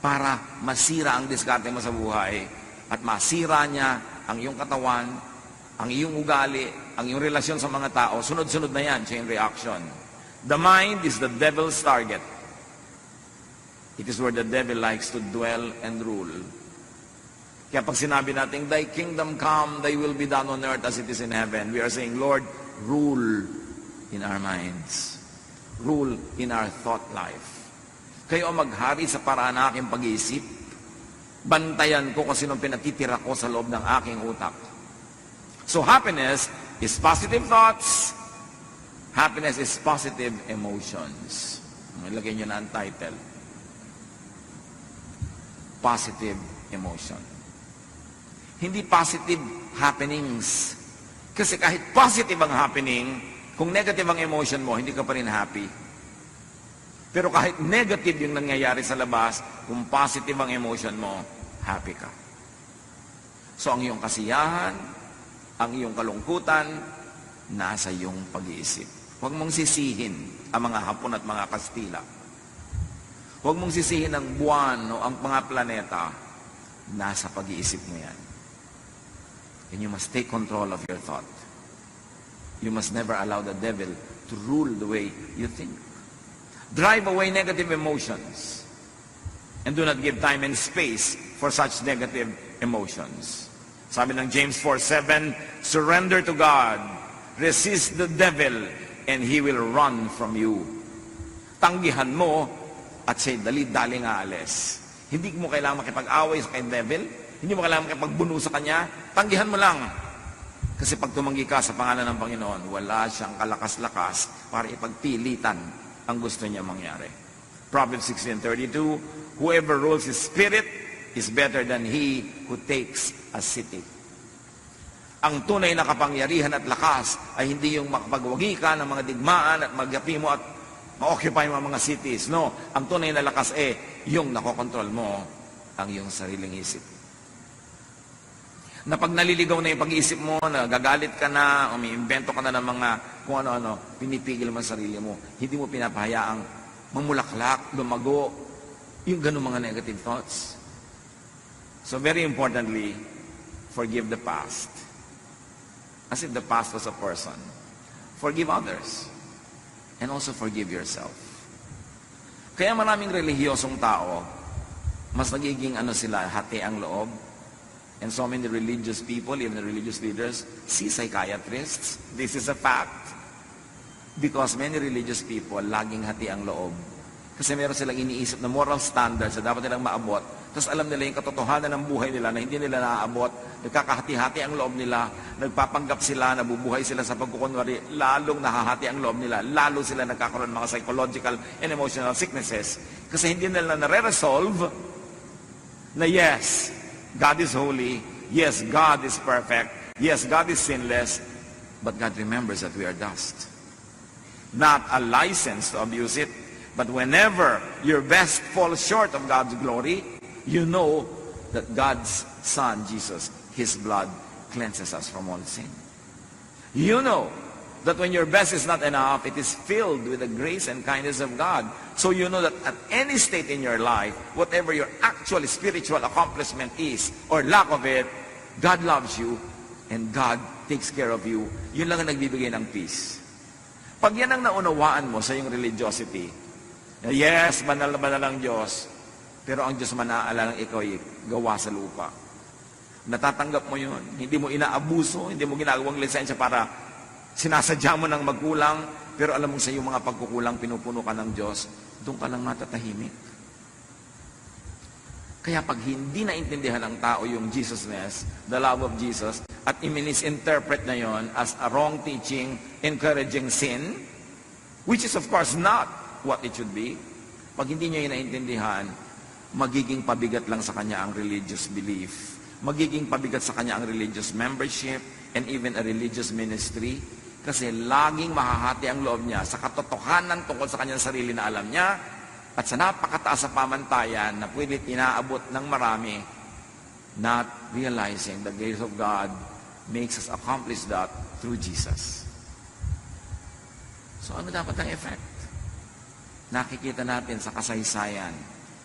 para masira ang diskarte mo sa buhay. At masira niya ang iyong katawan, ang iyong ugali, ang iyong relasyon sa mga tao. Sunod-sunod na yan, chain reaction. The mind is the devil's target. It is where the devil likes to dwell and rule. Kaya pag sinabi natin, thy kingdom come, thy will be done on earth as it is in heaven, we are saying, Lord, rule in our minds. Rule in our thought life. Kayo ang maghari sa paraan ng aking pag-iisip. Bantayan ko kung sinong pinatitira ko sa loob ng aking utak. So happiness is positive thoughts. Happiness is positive emotions. Ilagay nyo na ang title. Positive emotion. Hindi positive happenings. Kasi kahit positive ang happening, kung negative ang emotion mo, hindi ka pa rin happy. Pero kahit negative yung nangyayari sa labas, kung positive ang emotion mo, happy ka. So ang iyong kasiyahan, ang iyong kalungkutan, nasa iyong pag-iisip. Huwag mong sisihin ang mga Hapon at mga Kastila. Huwag mong sisihin ang buwan o ang mga planeta, nasa pag-iisip mo yan. And you must take control of your thought. You must never allow the devil to rule the way you think. Drive away negative emotions and do not give time and space for such negative emotions. Sabi ng James 4:7, surrender to God, resist the devil, and he will run from you. Tanggihan mo at siya'y dali-daling aalis. Hindi mo kailangan makipag-away sa kay devil, hindi mo kailangan makipagbuno sa kanya, tanggihan mo lang. Kasi pag tumanggi ka sa pangalan ng Panginoon, wala siyang kalakas-lakas para ipagpilitan ang gusto niya mangyari. Proverbs 16:32, whoever rules his spirit is better than he who takes a city. Ang tunay na kapangyarihan at lakas ay hindi yung makapagwagi ka ng mga digmaan at magapi mo at ma-occupy mo ang mga cities. No, ang tunay na lakas yung nakokontrol mo ang iyong sariling isip. Na pag naliligaw na yung pag-iisip mo, nagagalit ka na, umiimbento ka na ng mga kung ano-ano, pinipigil mo ang sarili mo. Hindi mo pinapahayaang mamulaklak, lumago, yung ganun mga negative thoughts. So very importantly, forgive the past. As if the past was a person. Forgive others. And also forgive yourself. Kaya maraming relihiyosong tao, mas nagiging sila, hati ang loob. And so many religious people, even the religious leaders, see psychiatrists. This is a fact. Because many religious people, laging hati ang loob. Kasi meron silang iniisip na moral standards na dapat nilang maabot. Tapos alam nila yung katotohanan ng buhay nila na hindi nila naaabot. Nagkakahati-hati ang loob nila. Nagpapanggap sila, nabubuhay sila sa pagkukunwari. Lalong nahahati ang loob nila. Lalo sila nagkakaroon ng mga psychological and emotional sicknesses. Kasi hindi nila nare-resolve na yes, God is holy. Yes, God is perfect. Yes, God is sinless. But God remembers that we are dust. Not a license to abuse it, but whenever your best falls short of God's glory, you know that God's Son, Jesus, His blood cleanses us from all sin. You know that when your best is not enough, it is filled with the grace and kindness of God. So you know that at any state in your life, whatever your actual spiritual accomplishment is, or lack of it, God loves you, and God takes care of you. Yun lang ang nagbibigay ng peace. Pag yan ang naunawaan mo sa iyong religiosity, yes, banal na banal ang Diyos, pero ang Diyos manaalala ng ikaw ay gawa sa lupa. Natatanggap mo yun. Hindi mo inaabuso, hindi mo ginagawang lisensya para sinasadya mo ng magkulang, pero alam mo sa iyong mga pagkukulang, pinupuno ka ng Diyos, doon ka lang matatahimik. Kaya pag hindi naintindihan ng tao yung Jesusness, the love of Jesus, at i-misinterpret na yon as a wrong teaching, encouraging sin, which is of course not what it should be, pag hindi niya yun naintindihan, magiging pabigat lang sa kanya ang religious belief. Magiging pabigat sa kanya ang religious membership and even a religious ministry. Kasi laging mahahati ang loob niya sa katotohanan tungkol sa kanyang sarili na alam niya at sa napakataas sa pamantayan na pwede inaabot ng marami, not realizing the grace of God makes us accomplish that through Jesus. So ano dapat ang effect? Nakikita natin sa kasaysayan,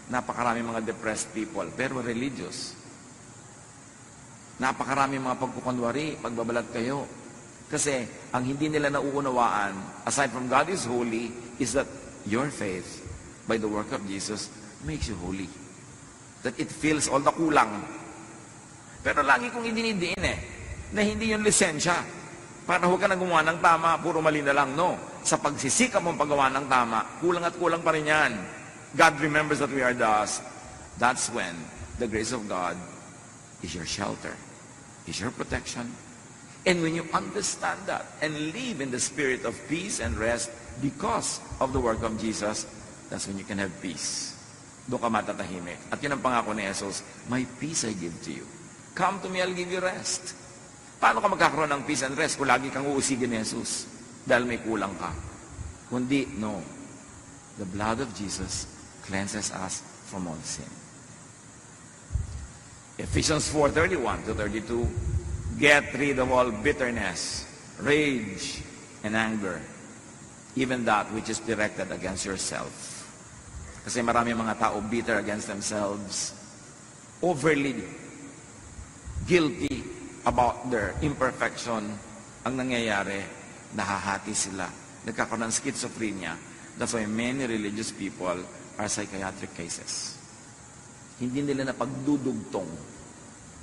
napakarami mga depressed people, pero religious. Napakarami mga pagkukunwari, pagbabalat kayo. Kasi ang hindi nila nauunawaan, aside from God is holy, is that your faith, by the work of Jesus, makes you holy. That it fills all the kulang. Pero lagi kong idinidiin na hindi yung lisensya. Para huwag ka na gumawa ng tama, puro mali na lang, no. Sa pagsisikap mong paggawa ng tama, kulang at kulang pa rin yan. God remembers that we are dust. That's when the grace of God is your shelter, is your protection. And when you understand that and live in the spirit of peace and rest because of the work of Jesus, that's when you can have peace. Doon ka matatahimik. At yun ang pangako ni Jesus, my peace I give to you. Come to me, I'll give you rest. Paano ka magkakaroon ng peace and rest kung lagi kang uusigin ni Jesus dahil may kulang ka? Kundi, no. The blood of Jesus cleanses us from all sin. Ephesians 4:31-32, get rid of all bitterness, rage, and anger, even that which is directed against yourself. Kasi marami mga tao bitter against themselves, overly guilty about their imperfection. Ang nangyayari, nahahati sila. Nagkakaroon ng schizophrenia. That's why many religious people are psychiatric cases. Hindi nila napagdudugtong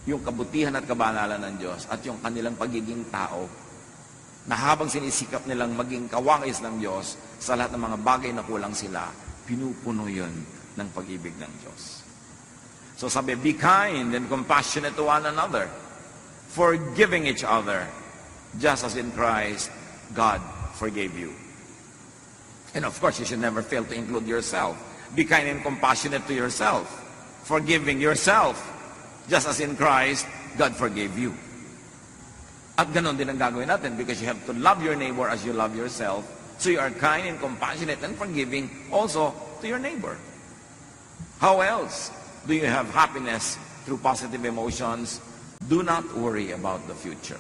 yung kabutihan at kabanalan ng Diyos at yung kanilang pagiging tao na habang sinisikap nilang maging kawangis ng Diyos sa lahat ng mga bagay na kulang sila, pinupuno yun ng pag-ibig ng Diyos. So sabi, be kind and compassionate to one another, forgiving each other, just as in Christ, God forgave you. And of course, you should never fail to include yourself. Be kind and compassionate to yourself, forgiving yourself, just as in Christ, God forgave you. At ganon din ang gagawin natin because you have to love your neighbor as you love yourself. So you are kind and compassionate and forgiving also to your neighbor. How else do you have happiness through positive emotions? Do not worry about the future.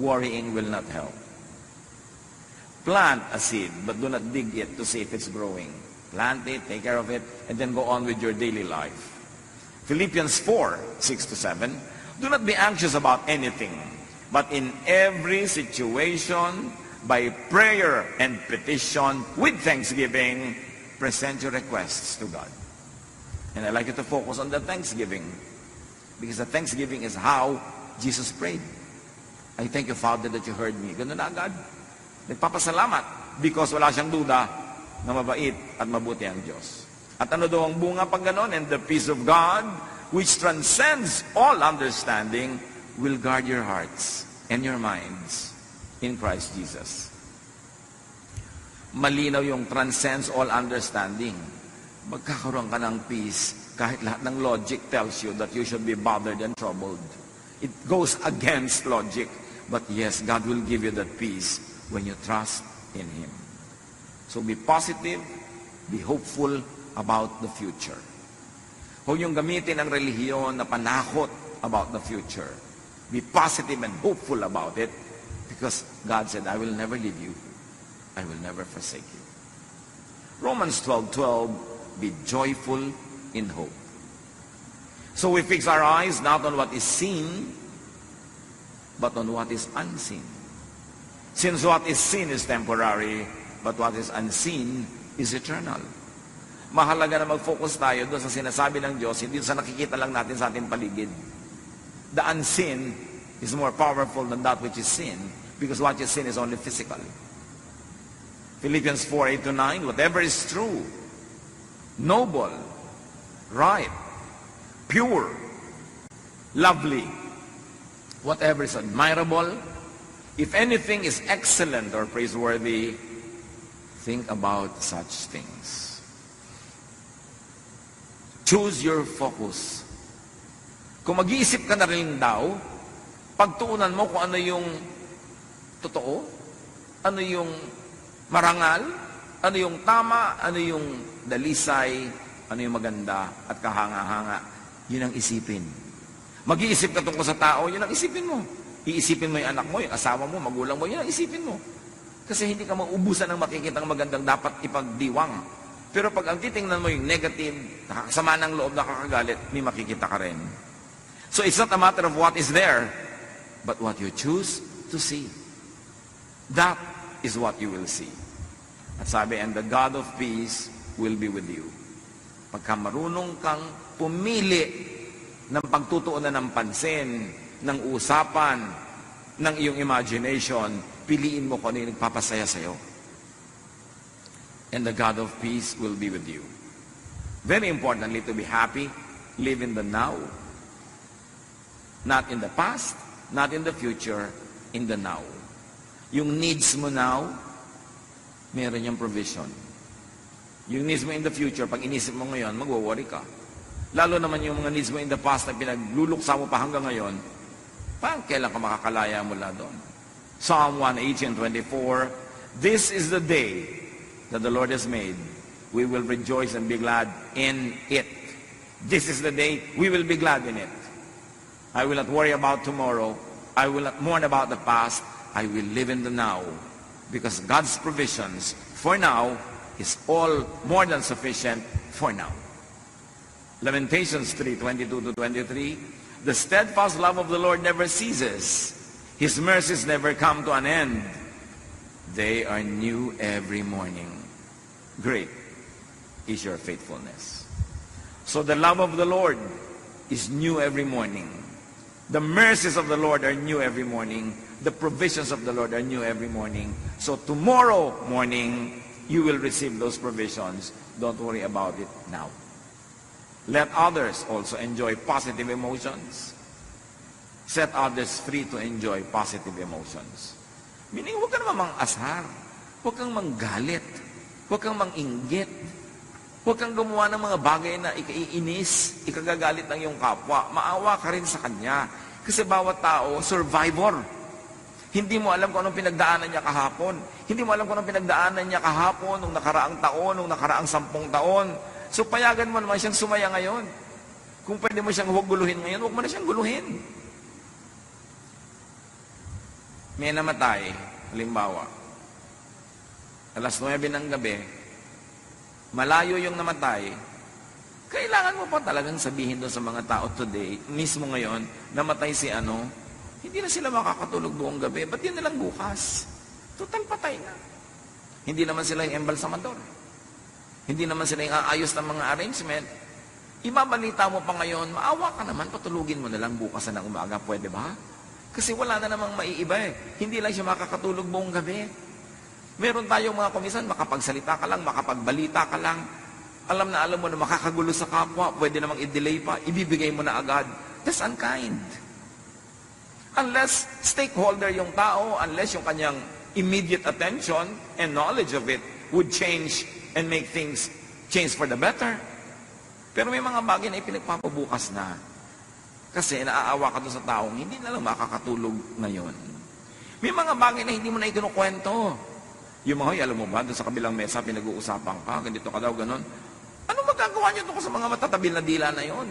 Worrying will not help. Plant a seed, but do not dig it to see if it's growing. Plant it, take care of it, and then go on with your daily life. Philippians 4:6-7, do not be anxious about anything, but in every situation, by prayer and petition, with thanksgiving, present your requests to God. And I like you to focus on the thanksgiving. Because the thanksgiving is how Jesus prayed. I thank you, Father, that you heard me. Ganun na agad. Nagpapasalamat because wala siyang duda na mabait at mabuti ang Diyos. At ano daw ang bunga pag ganon? And the peace of God, which transcends all understanding, will guard your hearts and your minds in Christ Jesus. Malinaw yung transcends all understanding. Magkakaroon ka ng peace kahit lahat ng logic tells you that you should be bothered and troubled. It goes against logic. But yes, God will give you that peace when you trust in Him. So be positive, be hopeful about the future. Huwag yung gamitin ang relihiyon na panakot about the future. Be positive and hopeful about it because God said, I will never leave you. I will never forsake you. Romans 12:12, be joyful in hope. So we fix our eyes not on what is seen, but on what is unseen. Since what is seen is temporary, but what is unseen is eternal. Mahalaga na mag-focus tayo doon sa sinasabi ng Diyos, hindi sa nakikita lang natin sa ating paligid. The unseen is more powerful than that which is seen, because what is seen is only physical. Philippians 4:8-9, whatever is true, noble, right, pure, lovely, whatever is admirable, if anything is excellent or praiseworthy, think about such things. Choose your focus. Kung mag-iisip ka na rin daw, pagtuunan mo kung ano yung totoo, ano yung marangal, ano yung tama, ano yung dalisay, ano yung maganda at kahanga-hanga. Yun ang isipin. Mag-iisip ka tungkol sa tao, yun ang isipin mo. Iisipin mo yung anak mo, yung asawa mo, magulang mo, yun ang isipin mo. Kasi hindi ka maubusan ng makikita ng magandang dapat ipagdiwang. Pero pag ang titingnan mo yung negative, nakakasama ng loob, nakakagalit, may makikita ka rin. So it's not a matter of what is there, but what you choose to see. That is what you will see. At sabi, and the God of peace will be with you. Pagka marunong kang pumili ng pagtutuunan ng pansin, ng usapan, ng iyong imagination, piliin mo kung ano yung nagpapasaya sa'yo. And the God of peace will be with you. Very importantly, to be happy, live in the now. Not in the past, not in the future, in the now. Yung needs mo now, meron yung provision. Yung needs mo in the future, pag inisip mo ngayon, magwo-worry ka. Lalo naman yung mga needs mo in the past na pinagluluksa mo pa hanggang ngayon, parang kailan ka makakalaya mula doon? Psalm 118:24, this is the day that the Lord has made. We will rejoice and be glad in it. This is the day we will be glad in it. I will not worry about tomorrow. I will not mourn about the past. I will live in the now. Because God's provisions for now is all more than sufficient for now. Lamentations 3:22-23, the steadfast love of the Lord never ceases. His mercies never come to an end. They are new every morning. Great is your faithfulness. So the love of the Lord is new every morning. The mercies of the Lord are new every morning. The provisions of the Lord are new every morning. So tomorrow morning, you will receive those provisions. Don't worry about it now. Let others also enjoy positive emotions. Set others free to enjoy positive emotions. Meaning, huwag ka naman mang-asar. Huwag kang manggalit. Huwag kang manginggit. Huwag kang gumawa ng mga bagay na ikaiinis, ikagagalit ng iyong kapwa. Maawa ka rin sa kanya. Kasi bawat tao, survivor. Hindi mo alam kung anong pinagdaanan niya kahapon. Hindi mo alam kung anong pinagdaanan niya kahapon, nung nakaraang taon, nung nakaraang 10 taon. So payagan mo naman siyang sumaya ngayon. Kung pwede mo siyang huwag guluhin ngayon, huwag mo na siyang guluhin. May namatay, halimbawa, alas 9 ng gabi, malayo yung namatay, kailangan mo pa talagang sabihin doon sa mga tao today, mismo ngayon, namatay si ano, hindi na sila makakatulog buong gabi. Ba't yun nalang bukas? Total patay na. Hindi naman sila yung embalsamador. Hindi naman sila yung aayos ng mga arrangement. Ibabalita mo pa ngayon, maawa ka naman, patulugin mo na lang bukas na ng umaga, pwede ba? Kasi wala na namang maiiba eh. Hindi lang siya makakatulog buong gabi. Meron tayong mga komisan, makapagsalita ka lang, makapagbalita ka lang. Alam mo na makakagulo sa kapwa, pwede namang i-delay pa, ibibigay mo na agad. That's unkind. Unless stakeholder yung tao, unless yung kanyang immediate attention and knowledge of it would change and make things change for the better. Pero may mga bagay na ipinagpapabukas na. Kasi naaawa ka doon sa taong hindi na lang makakatulog ngayon. May mga bagay na hindi mo na ikinukwento. Yung mga, alam mo ba, doon sa kabilang mesa, pinag-uusapan ka, ganito ka daw, ganon. Ano magagawa niyo doon sa mga matatabil na dila na yon?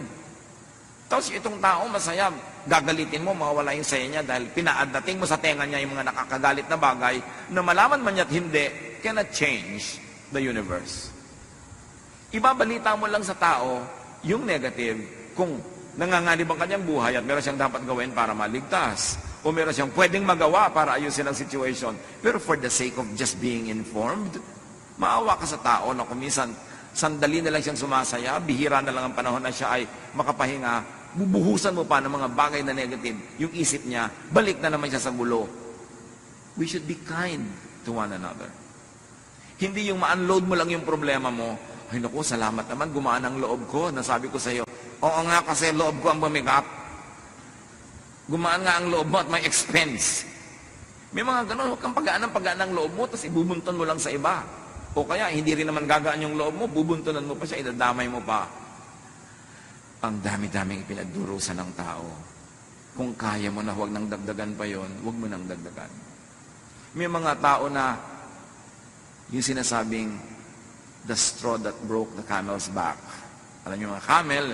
Tapos itong tao, masaya, gagalitin mo, mawawala yung saya niya dahil pinaadating mo sa tenga niya yung mga nakakagalit na bagay na malaman man niya't hindi, cannot change the universe. Ibabalita mo lang sa tao yung negative kung nanganganib ang kanyang buhay at meron siyang dapat gawin para maligtas o meron siyang pwedeng magawa para ayusin ang situation. Pero for the sake of just being informed, maawa ka sa tao na kumisan sandali na lang siyang sumasaya, bihira na lang ang panahon na siya ay makapahinga, bubuhusan mo pa ng mga bagay na negative, yung isip niya, balik na naman siya sa gulo. We should be kind to one another. Hindi yung ma-unload mo lang yung problema mo, ay naku, salamat naman, gumaan ang loob ko, nasabi ko sa iyo, oo nga kasi loob ko ang bumigat. Gumaan nga ang loob mo at may expense. May mga ganun, huwag kang pagaan ng loob mo, tapos ibubunton mo lang sa iba. O kaya, hindi rin naman gagaan yung loob mo, bubuntunan mo pa siya, idadamay mo pa. Ang dami-daming ipinagdurusan ng tao. Kung kaya mo na huwag nang dagdagan pa yon, huwag mo nang dagdagan. May mga tao na yung sinasabing the straw that broke the camel's back. Alam niyo mga camel,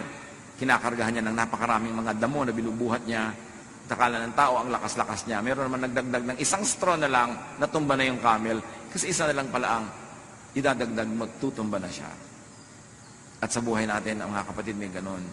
kinakargahan niya ng napakaraming mga damo na binubuhat niya. Takala ng tao ang lakas-lakas niya. Meron naman nagdagdag ng isang straw na lang, natumba na yung camel. Kasi isa na lang pala ang idadagdag, magtutumba na siya. At sa buhay natin, ang mga kapatid may ganon.